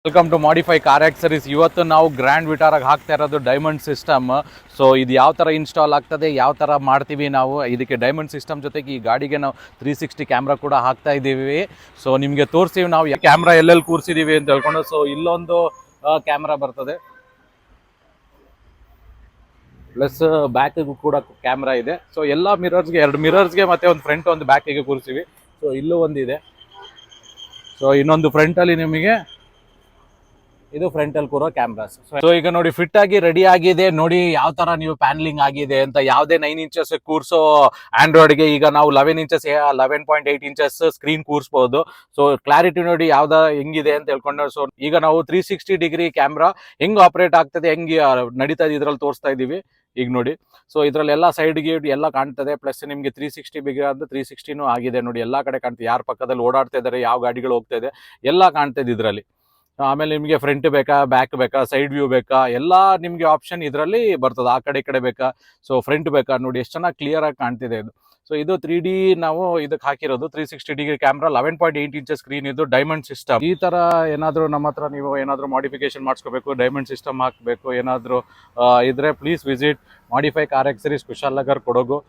Welcome to modify car accessories. ಇವತ್ತು ನಾವು grand ವಿಟಾರಾಗಿ ಹಾಕ್ತಾ ಇರೋದು ಡೈಮಂಡ್ ಸಿಸ್ಟಮ್. ಸೊ ಇದು ಯಾವ ಥರ ಇನ್ಸ್ಟಾಲ್ ಆಗ್ತದೆ, ಯಾವ ಥರ ಮಾಡ್ತೀವಿ ನಾವು, ಇದಕ್ಕೆ ಡೈಮಂಡ್ ಸಿಸ್ಟಮ್ ಜೊತೆಗೆ ಈ ಗಾಡಿಗೆ ನಾವು 360 ಕ್ಯಾಮ್ರಾ ಕೂಡ ಹಾಕ್ತಾ ಇದ್ದೀವಿ. ಸೊ ನಿಮಗೆ ತೋರಿಸ್ತೀವಿ ನಾವು ಕ್ಯಾಮ್ರಾ ಎಲ್ಲೆಲ್ಲಿ ಕೂರಿಸಿದ್ದೀವಿ ಅಂತ ಹೇಳ್ಕೊಂಡು. ಸೊ ಇಲ್ಲೊಂದು ಕ್ಯಾಮ್ರಾ ಬರ್ತದೆ, ಪ್ಲಸ್ ಬ್ಯಾಕಿಗೂ ಕೂಡ ಕ್ಯಾಮ್ರಾ ಇದೆ. ಸೊ ಎಲ್ಲ ಮಿರರ್ಸ್ಗೆ, 2 ಮಿರರ್ಸ್ಗೆ ಮತ್ತೆ ಒಂದು ಫ್ರಂಟ್ ಒಂದು ಬ್ಯಾಕಿಗೆ ಕೂರಿಸಿವಿ. ಸೊ ಇಲ್ಲೂ ಒಂದಿದೆ. ಸೊ ಇನ್ನೊಂದು ಫ್ರಂಟಲ್ಲಿ ನಿಮಗೆ ಇದು ಫ್ರಂಟಲ್ ಕೂರೋ ಕ್ಯಾಮ್ರಾಸ್. ಸೊ ಈಗ ನೋಡಿ ಫಿಟ್ ಆಗಿ ರೆಡಿ ಆಗಿದೆ. ನೋಡಿ ಯಾವ ತರ ನೀವು ಪ್ಯಾನಲಿಂಗ್ ಆಗಿದೆ ಅಂತ. ಯಾವುದೇ 9 ಇಂಚಸ್ ಕೂರ್ಸೋ ಆಂಡ್ರಾಯ್ಡ್ಗೆ ಈಗ ನಾವು 11 ಇಂಚಸ್ 11.8 ಇಂಚಸ್ ಸ್ಕ್ರೀನ್ ಕೂರಿಸಬಹುದು. ಸೊ ಕ್ಲಾರಿಟಿ ನೋಡಿ ಯಾವ್ದ ಹೆಂಗಿದೆ ಅಂತ ಹೇಳ್ಕೊಂಡು. ಸೊ ಈಗ ನಾವು 360 ಡಿಗ್ರಿ ಕ್ಯಾಮ್ರಾ ಹೆಂಗ್ ಆಪರೇಟ್ ಆಗ್ತದೆ, ಹೆಂಗ್ ನಡೀತಾ ಇದೆ ಇದ್ರಲ್ಲಿ ತೋರಿಸ್ತಾ ಇದೀವಿ. ಈಗ ನೋಡಿ, ಸೊ ಇದ್ರಲ್ಲಿ ಎಲ್ಲ ಸೈಡ್ಗೆ ಎಲ್ಲ ಕಾಣ್ತದೆ. ಪ್ಲಸ್ ನಿಮ್ಗೆ 360 ಬಿಗಿ ಅಂತ 360 ಆಗಿದೆ ನೋಡಿ. ಎಲ್ಲಾ ಕಡೆ ಕಾಣ್ತದೆ, ಯಾರ ಪಕ್ಕದಲ್ಲಿ ಓಡಾಡ್ತಾ ಇದಾರೆ, ಯಾವ ಗಾಡಿಗಳು ಹೋಗ್ತಾ ಇದೆ ಎಲ್ಲ ಕಾಣ್ತದೆ ಇದ್ರಲ್ಲಿ. ಆಮೇಲೆ ನಿಮಗೆ ಫ್ರಂಟ್ ಬೇಕಾ, ಬ್ಯಾಕ್ ಬೇಕಾ, ಸೈಡ್ ವ್ಯೂ ಬೇಕಾ, ಎಲ್ಲ ನಿಮಗೆ ಆಪ್ಷನ್ ಇದರಲ್ಲಿ ಬರ್ತದೆ. ಆ ಕಡೆ ಈ ಕಡೆ ಬೇಕಾ, ಸೊ ಫ್ರಂಟ್ ಬೇಕಾ, ನೋಡಿ ಎಷ್ಟು ಚೆನ್ನಾಗಿ ಕ್ಲಿಯರ್ ಆಗಿ ಕಾಣ್ತಿದೆ ಇದು. ಸೊ ಇದು 3D ನಾವು ಇದಕ್ಕೆ ಹಾಕಿರೋದು 360 ಡಿಗ್ರಿ ಕ್ಯಾಮ್ರಾ, 11.8 ಇಂಚ್ ಸ್ಕ್ರೀನ್, ಇದು ಡೈಮಂಡ್ ಸಿಸ್ಟಮ್. ಈ ತರ ಏನಾದ್ರು ನಮ್ಮ ಹತ್ರ ನೀವು ಏನಾದ್ರು ಮಾಡಿಫಿಕೇಶನ್ ಮಾಡಿಸ್ಕೋಬೇಕು, ಡೈಮಂಡ್ ಸಿಸ್ಟಮ್ ಹಾಕಬೇಕು ಏನಾದ್ರು ಇದ್ರೆ please visit modify car accessories, Kushal Nagar, Kodagu.